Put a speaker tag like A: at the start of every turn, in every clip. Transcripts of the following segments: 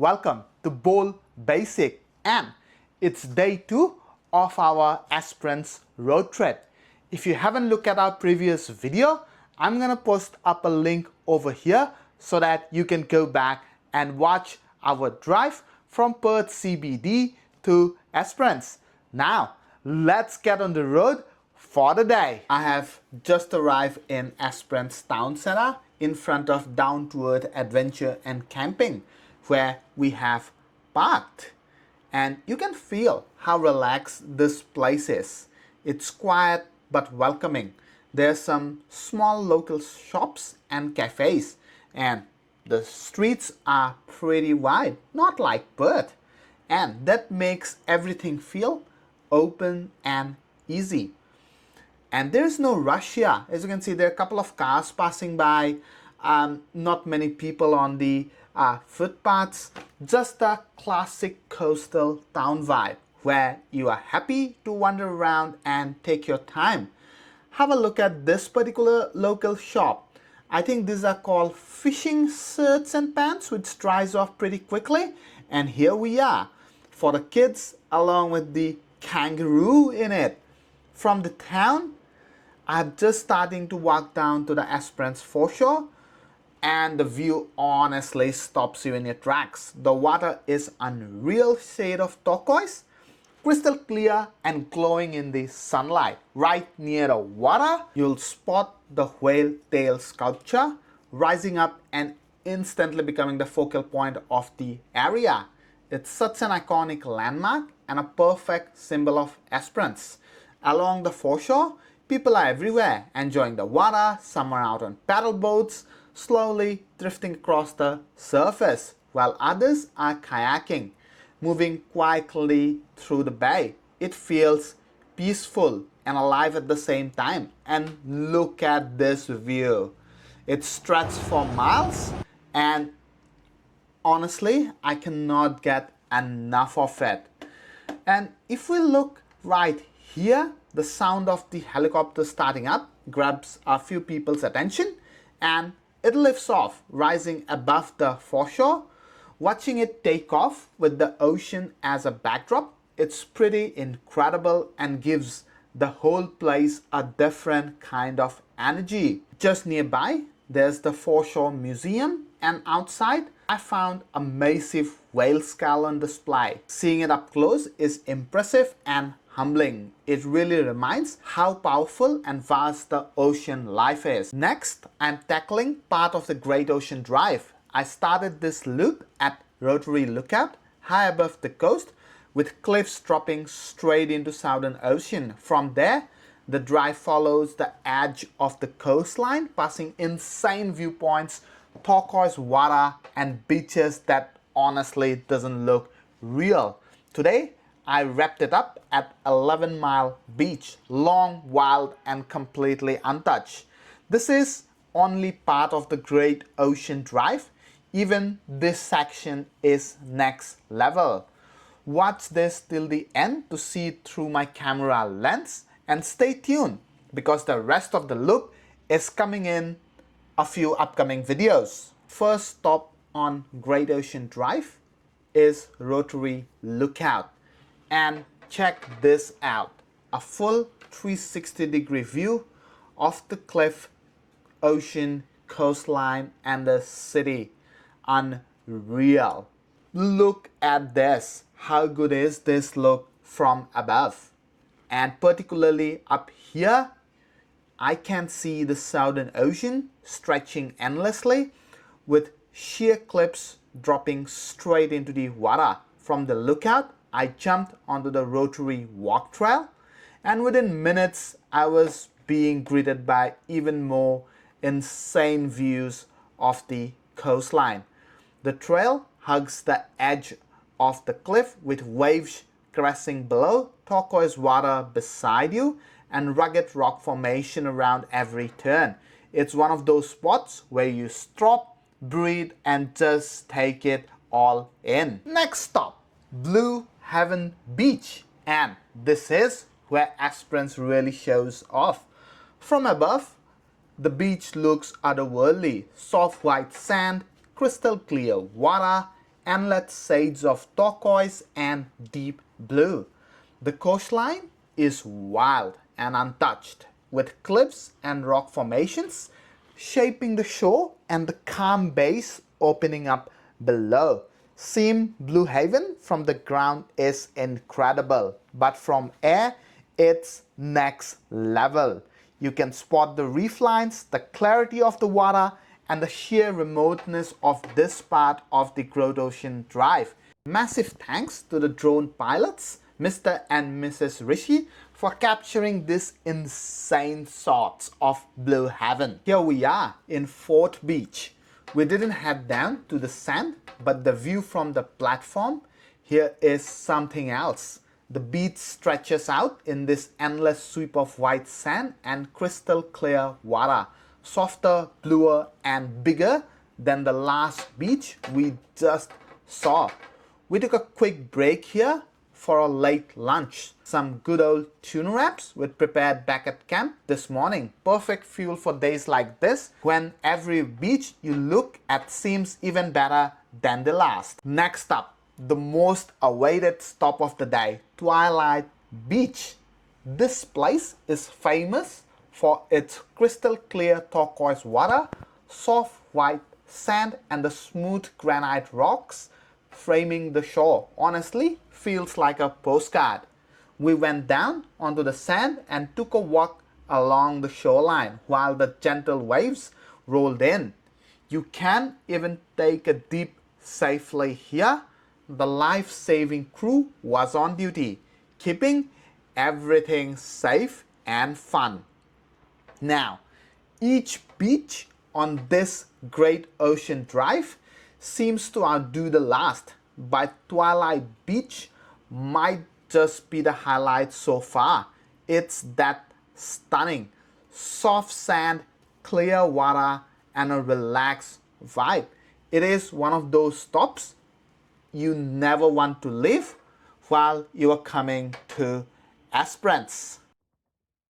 A: welcome to Bold Basic, and it's day 2 of our Esperance road trip. If you haven't looked at our previous video, I'm gonna post up a link over here so that you can go back and watch our drive from Perth CBD to Esperance. Now, let's get on the road for the day. I have just arrived in Esperance Town Centre in front of Down to Earth Adventure and Camping, where we have parked. And you can feel how relaxed this place is. It's quiet but welcoming. There's some small local shops and cafes, and the streets are pretty wide, not like Perth. And that makes everything feel open and easy. And there's no rush here. As you can see, there are a couple of cars passing by, not many people on the footpaths. Just a classic coastal town vibe where you are happy to wander around and take your time. Have a look at this particular local shop. I think these are called fishing shirts and pants, which dries off pretty quickly. And here we are for the kids, along with the kangaroo in it. From the town, I'm just starting to walk down to the Esperance foreshore, and the view honestly stops you in your tracks. The water is unreal shade of turquoise, crystal clear and glowing in the sunlight. Right near the water, you'll spot the whale tail sculpture rising up and instantly becoming the focal point of the area. It's such an iconic landmark and a perfect symbol of Esperance. Along the foreshore, people are everywhere, enjoying the water. Some are out on paddle boats, slowly drifting across the surface, while others are kayaking, moving quietly through the bay. It feels peaceful and alive at the same time. And look at this view. It stretches for miles, and honestly, I cannot get enough of it. And if we look right here, the sound of the helicopter starting up grabs a few people's attention, and it lifts off, rising above the foreshore. Watching it take off with the ocean as a backdrop, it's pretty incredible and gives the whole place a different kind of energy. Just nearby, there's the Foreshore Museum, and outside, I found a massive whale skull on display. Seeing it up close is impressive and humbling. It really reminds how powerful and vast the ocean life is. Next, I'm tackling part of the Great Ocean Drive. I started this loop at Rotary Lookout, high above the coast, with cliffs dropping straight into Southern Ocean. From there, the drive follows the edge of the coastline, passing insane viewpoints, turquoise water, and beaches that honestly doesn't look real. Today, I wrapped it up at 11 Mile Beach, long, wild, and completely untouched. This is only part of the Great Ocean Drive. Even this section is next level. Watch this till the end to see it through my camera lens, and stay tuned because the rest of the loop is coming in a few upcoming videos. First stop on Great Ocean Drive is Rotary Lookout. And check this out, a full 360-degree view of the cliff, ocean, coastline, and the city. Unreal. Look at this. How good is this look from above? And particularly up here, I can see the Southern Ocean stretching endlessly with sheer cliffs dropping straight into the water. From the lookout, I jumped onto the Rotary walk trail, and within minutes I was being greeted by even more insane views of the coastline. The trail hugs the edge of the cliff with waves crashing below, turquoise water beside you, and rugged rock formation around every turn. It's one of those spots where you stop, breathe, and just take it all in. Next stop, Blue Heaven Beach, and this is where Esperance really shows off. From above, the beach looks otherworldly. Soft white sand, crystal clear water, endless shades of turquoise and deep blue. The coastline is wild and untouched, with cliffs and rock formations shaping the shore and the calm bays opening up below. Seeing Blue Haven from the ground is incredible, but from air it's next level. You can spot the reef lines, the clarity of the water, and the sheer remoteness of this part of the Great Ocean Drive. Massive thanks to the drone pilots, Mr. and Mrs. Rishi, for capturing this insane shots of Blue Haven. Here we are in Fort Beach. We didn't head down to the sand, but the view from the platform here is something else. The beach stretches out in this endless sweep of white sand and crystal clear water, softer, bluer, and bigger than the last beach we just saw. We took a quick break here for a late lunch. Some good old tuna wraps we prepared back at camp this morning. Perfect fuel for days like this, when every beach you look at seems even better than the last. Next up, the most awaited stop of the day, Twilight Beach. This place is famous for its crystal clear turquoise water, soft white sand, and the smooth granite rocks framing the shore. Honestly, feels like a postcard. We went down onto the sand and took a walk along the shoreline while the gentle waves rolled in. You can even take a dip safely here. The life-saving crew was on duty, keeping everything safe and fun. Now, each beach on this Great Ocean Drive seems to outdo the last, but Twilight Beach might just be the highlight so far. It's that stunning, soft sand, clear water, and a relaxed vibe. It is one of those stops you never want to leave while you are coming to Esperance.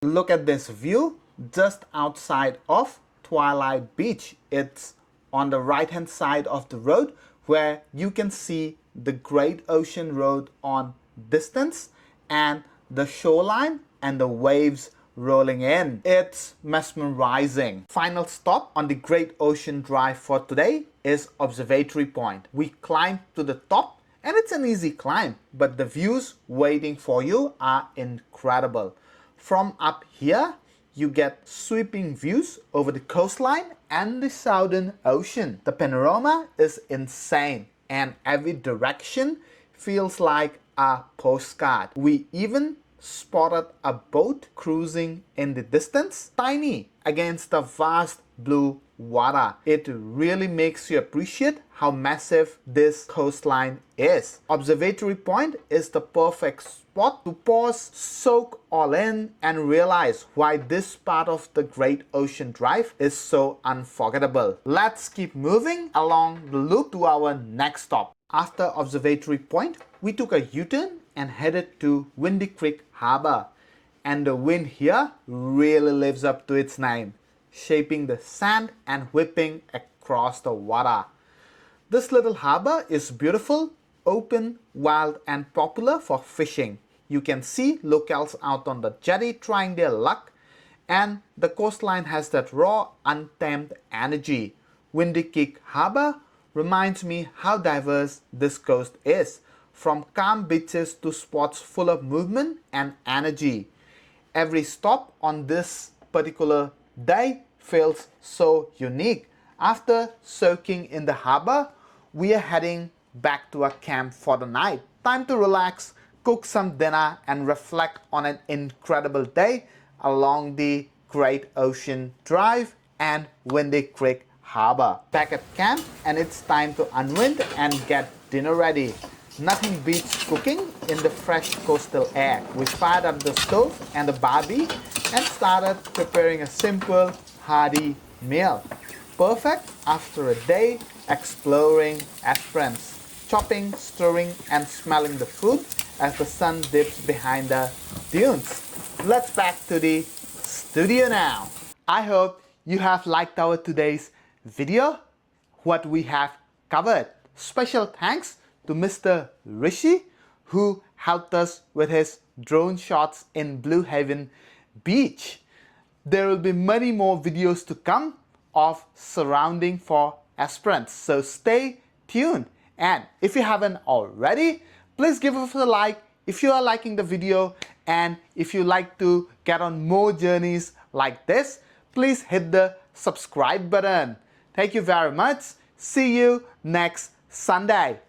A: Look at this view just outside of Twilight Beach. It's on the right hand side of the road, where you can see the Great Ocean Road on distance and the shoreline and the waves rolling in. It's mesmerizing. Final stop on the Great Ocean Drive for today is Observatory Point. We climbed to the top, and it's an easy climb, but the views waiting for you are incredible. From up here, you get sweeping views over the coastline and the Southern Ocean. The panorama is insane, and every direction feels like a postcard. We even spotted a boat cruising in the distance, tiny against the vast blue water. It really makes you appreciate how massive this coastline is. Observatory Point is the perfect spot to pause, soak all in, and realize why this part of the Great Ocean Drive is so unforgettable. Let's keep moving along the loop to our next stop. After Observatory Point, we took a U-turn and headed to Windy Creek Harbour. And the wind here really lives up to its name, shaping the sand and whipping across the water. This little harbour is beautiful, open, wild, and popular for fishing. You can see locals out on the jetty trying their luck, and the coastline has that raw, untamed energy. Windy Creek Harbour reminds me how diverse this coast is, from calm beaches to spots full of movement and energy. Every stop on this particular day feels so unique. After soaking in the harbour, we are heading back to our camp for the night. Time to relax, cook some dinner, and reflect on an incredible day along the Great Ocean Drive and Windy Creek Harbour. Back at camp, and it's time to unwind and get dinner ready. Nothing beats cooking in the fresh coastal air. We fired up the stove and the barbie and started preparing a simple, hearty meal. Perfect after a day exploring Esperance, chopping, stirring, and smelling the food as the sun dips behind the dunes. Let's back to the studio now. I hope you have liked our today's video, what we have covered. special thanks to Mr. Rishi, who helped us with his drone shots in Blue Haven Beach. There will be many more videos to come of surrounding for Esperance, so stay tuned. And if you haven't already, please give us a like if you are liking the video, and if you like to get on more journeys like this, please hit the subscribe button. Thank you very much. See you next Sunday.